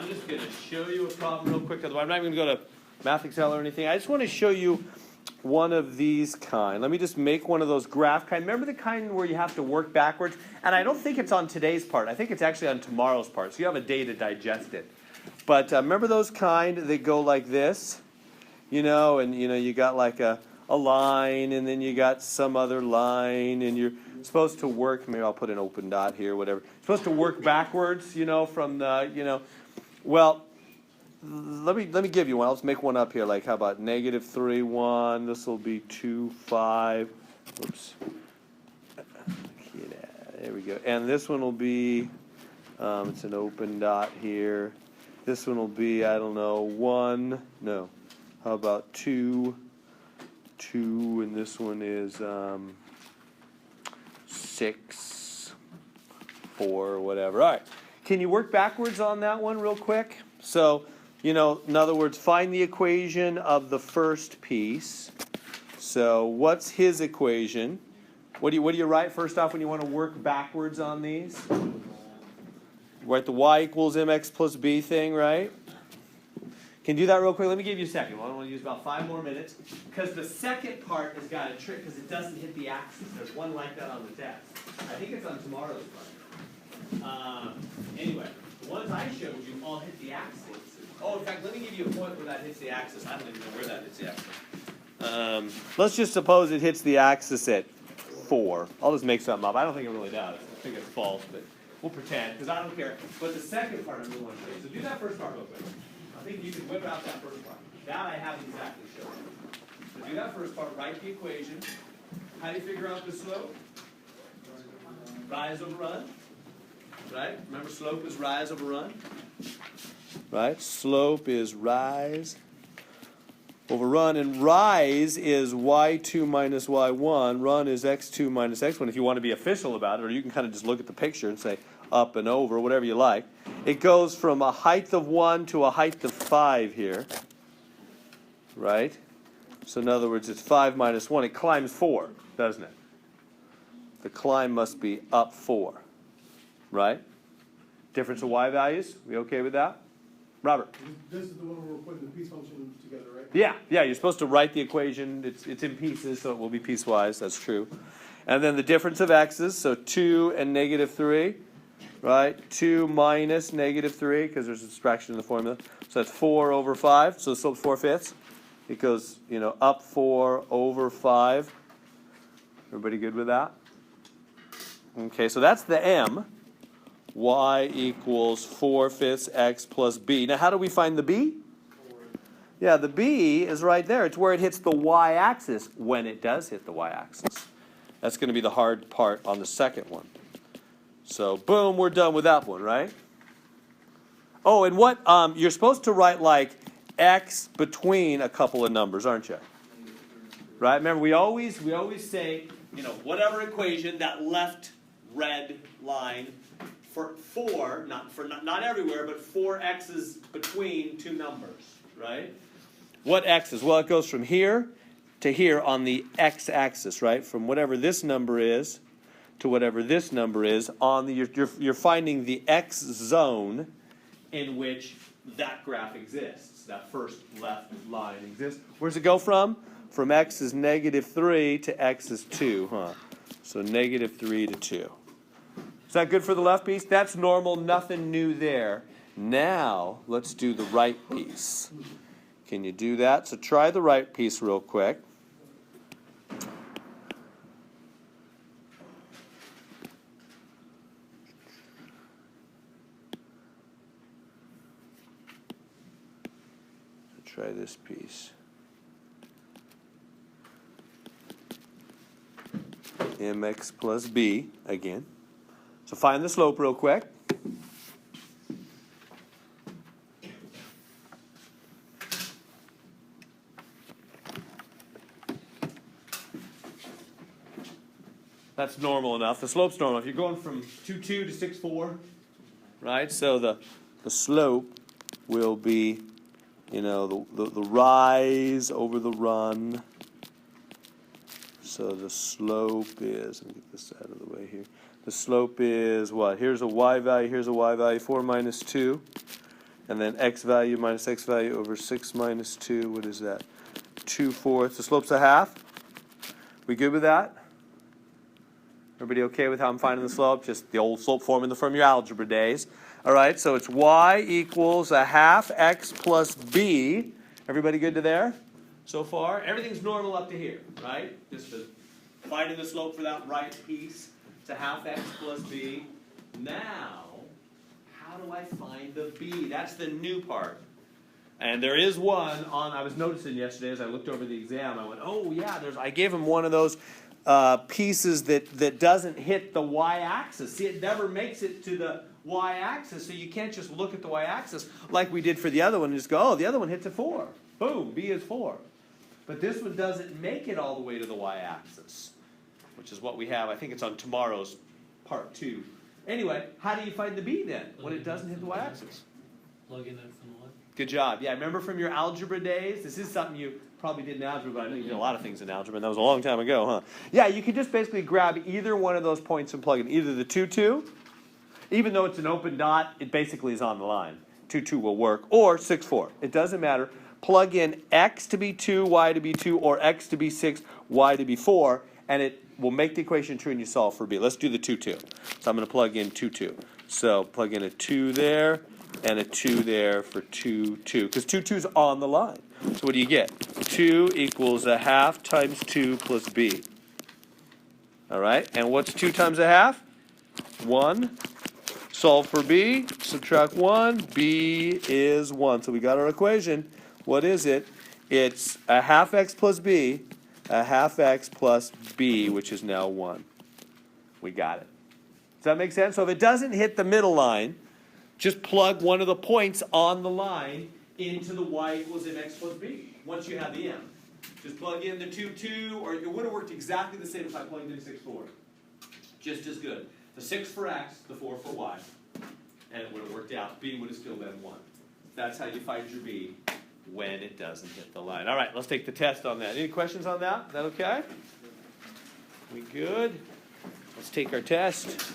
I'm just going to show you a problem real quick. I'm not even going to go to Math Excel or anything. I just want to show you one of these kind. Let me just make one of those graph kind. Remember the kind where you have to work backwards? And I don't think it's on today's part. I think it's actually on tomorrow's part. So you have a day to digest it. But remember those kind that go like this? And you got like a line, and then you got some other line, and you're supposed to work, maybe I'll put an open dot here, whatever. You're supposed to work backwards, from the, well, let me give you one. I'll just make one up here. Like, how about -3, 1? This will be 2, 5. Oops. There we go. And this one will be, it's an open dot here. This one will be, I don't know, 1. No. How about 2? 2, and this one is 6, 4, whatever. All right. Can you work backwards on that one real quick? So, in other words, find the equation of the first piece. So what's his equation? What do you write first off when you want to work backwards on these? You write the y equals mx plus b thing, right? Can you do that real quick? Let me give you a second. Well, I want to use about 5 more minutes because the second part has got a trick because it doesn't hit the axis. There's one like that on the test. I think it's on tomorrow's part. Anyway, the ones I showed you all hit the axis. Oh, in fact, let me give you a point where that hits the axis. I don't even know where that hits the axis. Let's just suppose it hits the axis at 4. I'll just make something up. I don't think it really does. I think it's false, but we'll pretend because I don't care. But the second part I really want to show you. So do that first part real quick. I think you can whip out that first part. That I haven't exactly shown you. So do that first part. Write the equation. How do you figure out the slope? Rise over run. Right? Remember, slope is rise over run. Right? Slope is rise over run. And rise is y2 minus y1. Run is x2 minus x1 if you want to be official about it. Or you can kind of just look at the picture and say up and over, whatever you like. It goes from a height of 1 to a height of 5 here. Right? So in other words, it's 5 minus 1. It climbs 4, doesn't it? The climb must be up 4. Right? Difference of y values? We okay with that? Robert? This is the one where we're putting the piece function together, right? Yeah, you're supposed to write the equation. It's in pieces, so it will be piecewise. That's true. And then the difference of x's, so 2 and -3, right? 2 minus -3, because there's a subtraction in the formula. So that's 4 over 5, so the slope's 4/5. It goes, up 4 over 5. Everybody good with that? Okay, so that's the m. Y equals 4/5 x plus b. Now, how do we find the b? Yeah, the b is right there. It's where it hits the y-axis when it does hit the y-axis. That's going to be the hard part on the second one. So, boom, we're done with that one, right? Oh, and what you're supposed to write like x between a couple of numbers, aren't you? Right? Remember, we always say, whatever equation, that left red line. For not everywhere, but 4 x's between two numbers, right? What x's? Well, it goes from here to here on the x-axis, right? From whatever this number is to whatever this number is on the you're finding the x zone in which that graph exists. That first left line exists. Where's it go from? From x is -3 to x is 2, huh? So -3 to 2. Is that good for the left piece? That's normal, nothing new there. Now, let's do the right piece. Can you do that? So try the right piece real quick. So try this piece. mx plus b again. So find the slope real quick. That's normal enough. The slope's normal. If you're going from 2.2 to 6.4, right? So the slope will be, the rise over the run. So the slope is, let me get this out of the way here. The slope is what? Here's a y value, here's a y value, 4 minus 2. And then x value minus x value over 6 minus 2, what is that? 2/4. The slope's a half. We good with that? Everybody okay with how I'm finding the slope? Just the old slope formula from your algebra days. All right, so it's y equals a half x plus b. Everybody good to there so far? Everything's normal up to here, right? Just finding the slope for that right piece. It's a half x plus b. Now, how do I find the b? That's the new part. And there is one on, I was noticing yesterday as I looked over the exam, I went, oh yeah, I gave him one of those pieces that doesn't hit the y-axis. See, it never makes it to the y-axis, so you can't just look at the y-axis like we did for the other one and just go, oh, the other one hits a 4. Boom, b is 4. But this one doesn't make it all the way to the y-axis, which is what we have. I think it's on tomorrow's part 2. Anyway, how do you find the b then when it doesn't hit the y-axis? Plug in x and y. Good job. Yeah, remember from your algebra days? This is something you probably did in algebra, but I know you did a lot of things in algebra, and that was a long time ago, huh? Yeah, you could just basically grab either one of those points and plug in. Either the 2, 2, even though it's an open dot, it basically is on the line. 2, 2 will work, or 6, 4. It doesn't matter. Plug in x to be 2, y to be 2, or x to be 6, y to be 4, and it will make the equation true and you solve for b. Let's do the 2, 2. So I'm going to plug in 2, 2. So plug in a 2 there, and a 2 there for 2, 2. Because 2, 2 is on the line. So what do you get? 2 equals a half times 2 plus b. All right? And what's 2 times a half? 1. Solve for b. Subtract 1. b is 1. So we got our equation. What is it? It's a half x plus b, a half x plus b, which is now 1. We got it. Does that make sense? So if it doesn't hit the middle line, just plug one of the points on the line into the y equals mx plus b, once you have the m. Just plug in the 2, 2, or it would have worked exactly the same if I plugged in 6, 4. Just as good. The 6 for x, the 4 for y. And it would have worked out. B would have still been 1. That's how you find your b when it doesn't hit the line. All right, let's take the test on that. Any questions on that? Is that okay? We good? Let's take our test.